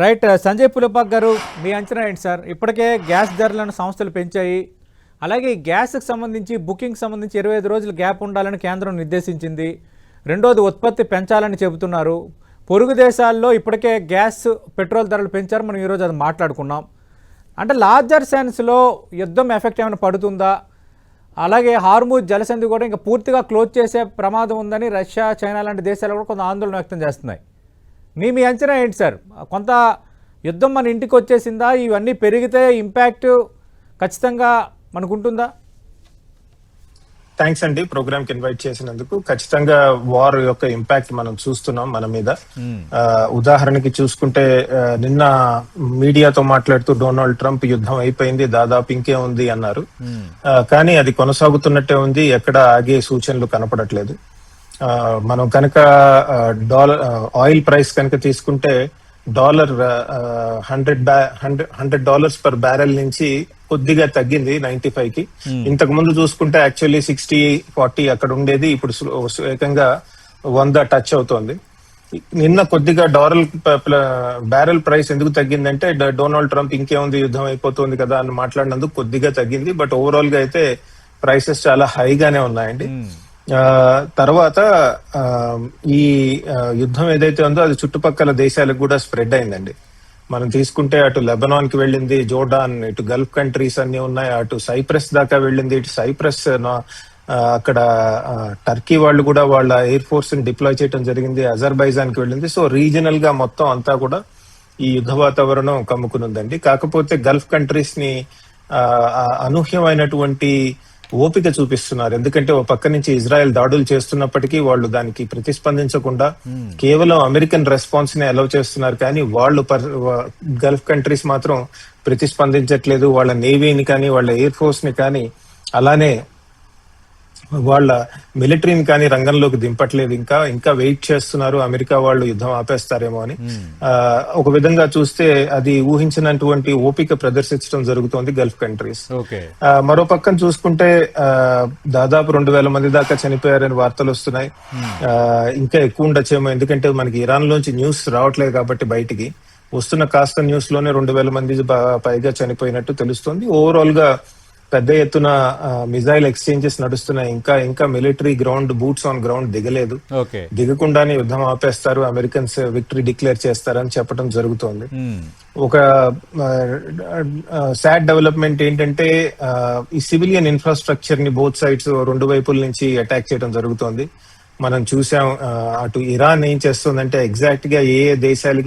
Right. Sanjay పులపాక్ గారు, మీ అంచనా ఏంటి సార్? ఇప్పటికే గ్యాస్ ధరలను సంస్థలు పెంచాయి. అలాగే ఈ గ్యాస్కి సంబంధించి బుకింగ్ సంబంధించి 25 రోజులు గ్యాప్ ఉండాలని కేంద్రం నిర్దేశించింది. రెండోది ఉత్పత్తి పెంచాలని చెబుతున్నారు. పొరుగు దేశాల్లో ఇప్పటికే గ్యాస్ పెట్రోల్ ధరలు పెంచారు. మనం ఈరోజు అది మాట్లాడుకున్నాం. అంటే లార్జర్ సెన్స్లో యుద్ధం ఎఫెక్ట్ ఏమైనా పడుతుందా? అలాగే హార్మూజ్ జలసంధి కూడా ఇంకా పూర్తిగా క్లోజ్ చేసే ప్రమాదం ఉందని రష్యా, చైనా లాంటి దేశాలు కూడా కొంత ఆందోళన వ్యక్తం చేస్తున్నాయి. మీ అంచనా ఏంటి సార్? కొంత యుద్ధం మన ఇంటికి వచ్చేసిందా? ఇవన్నీ పెరిగితే ఇంపాక్ట్ ఖచ్చితంగా మనకు ఉంటుందా? థ్యాంక్స్ అండి ప్రోగ్రామ్ కి ఇన్వైట్ చేసినందుకు. ఖచ్చితంగా వార్ యొక్క ఇంపాక్ట్ మనం చూస్తున్నాం మన మీద. ఉదాహరణకి చూసుకుంటే నిన్న మీడియాతో మాట్లాడుతూ డొనాల్డ్ ట్రంప్ యుద్ధం అయిపోయింది, దాదాపు ఇంకే ఉంది అన్నారు. కానీ అది కొనసాగుతున్నట్టే ఉంది, ఎక్కడ ఆగే సూచనలు కనపడట్లేదు. మనం కనుక ఆయిల్ ప్రైస్ కనుక తీసుకుంటే $100 పర్ బ్యారెల్ నుంచి కొద్దిగా తగ్గింది 95 కి. ఇంతకు ముందు చూసుకుంటే యాక్చువల్లీ 60-40 అక్కడ ఉండేది, ఇప్పుడు ఏకంగా 100 టచ్ అవుతోంది. నిన్న కొద్దిగా బ్యారెల్ ప్రైస్ ఎందుకు తగ్గిందంటే డొనాల్డ్ ట్రంప్ ఇంకేముంది యుద్ధం అయిపోతుంది కదా అని మాట్లాడినందుకు కొద్దిగా తగ్గింది. బట్ ఓవరాల్ గా అయితే ప్రైసెస్ చాలా హైగానే ఉన్నాయండి. తర్వాత ఈ యుద్ధం ఏదైతే ఉందో అది చుట్టుపక్కల దేశాలకు కూడా స్ప్రెడ్ అయిందండి. మనం తీసుకుంటే అటు లెబనాన్ కి వెళ్ళింది, జోర్డాన్, ఇటు గల్ఫ్ కంట్రీస్ అన్ని ఉన్నాయి, అటు సైప్రస్ దాకా వెళ్ళింది. ఇటు సైప్రస్ అక్కడ టర్కీ వాళ్ళు కూడా వాళ్ళ ఎయిర్ ఫోర్స్ ని డిప్లాయ్ చేయడం జరిగింది. అజర్బైజాన్ కి వెళ్ళింది. సో రీజనల్ గా మొత్తం అంతా కూడా ఈ యుద్ధ వాతావరణం కమ్ముకునుందండి. కాకపోతే గల్ఫ్ కంట్రీస్ ని అనూహ్యమైనటువంటి ఓపిక చూపిస్తున్నారు. ఎందుకంటే ఓ పక్క నుంచి ఇజ్రాయెల్ దాడులు చేస్తున్నప్పటికీ వాళ్ళు దానికి ప్రతిస్పందించకుండా కేవలం అమెరికన్ రెస్పాన్స్ ని అలౌ చేస్తున్నారు. కానీ వాళ్ళు గల్ఫ్ కంట్రీస్ మాత్రం ప్రతిస్పందించట్లేదు. వాళ్ళ నేవీని కానీ వాళ్ళ ఎయిర్ ఫోర్స్ ని కానీ అలానే వాళ్ళ మిలిటరీని కానీ రంగంలోకి దింపట్లేదు. ఇంకా వెయిట్ చేస్తున్నారు అమెరికా వాళ్ళు యుద్ధం ఆపేస్తారేమో అని. ఒక విధంగా చూస్తే అది ఊహించినటువంటి ఓపిక ప్రదర్శించడం జరుగుతోంది గల్ఫ్ కంట్రీస్. మరో పక్కన చూసుకుంటే దాదాపు 2000 మంది దాకా చనిపోయారని వార్తలు వస్తున్నాయి. ఇంకా ఎక్కువ ఉండొచ్చేమో, ఎందుకంటే మనకి ఇరాన్ లోంచి న్యూస్ రావట్లేదు కాబట్టి బయటికి వస్తున్న కాస్త న్యూస్ లోనే 2000 మంది పైగా చనిపోయినట్టు తెలుస్తోంది. ఓవరాల్ గా పెద్ద ఎత్తున మిజైల్ ఎక్స్చేంజెస్ నడుస్తున్నాయి. ఇంకా military ground, boots on ground దిగలేదు. దిగకుండానే యుద్ధం ఆపేస్తారు, అమెరికన్స్ విక్టరీ డిక్లేర్ చేస్తారని చెప్పడం జరుగుతోంది. ఒక సాడ్ డెవలప్మెంట్ ఏంటంటే ఈ సివిలియన్ ఇన్ఫ్రాస్ట్రక్చర్ ని బోత్ సైడ్స్ రెండు వైపుల నుంచి అటాక్ చేయడం జరుగుతోంది. మనం చూసాం అటు ఇరాన్ ఏం చేస్తుందంటే ఎగ్జాక్ట్ గా ఏ దేశాలకి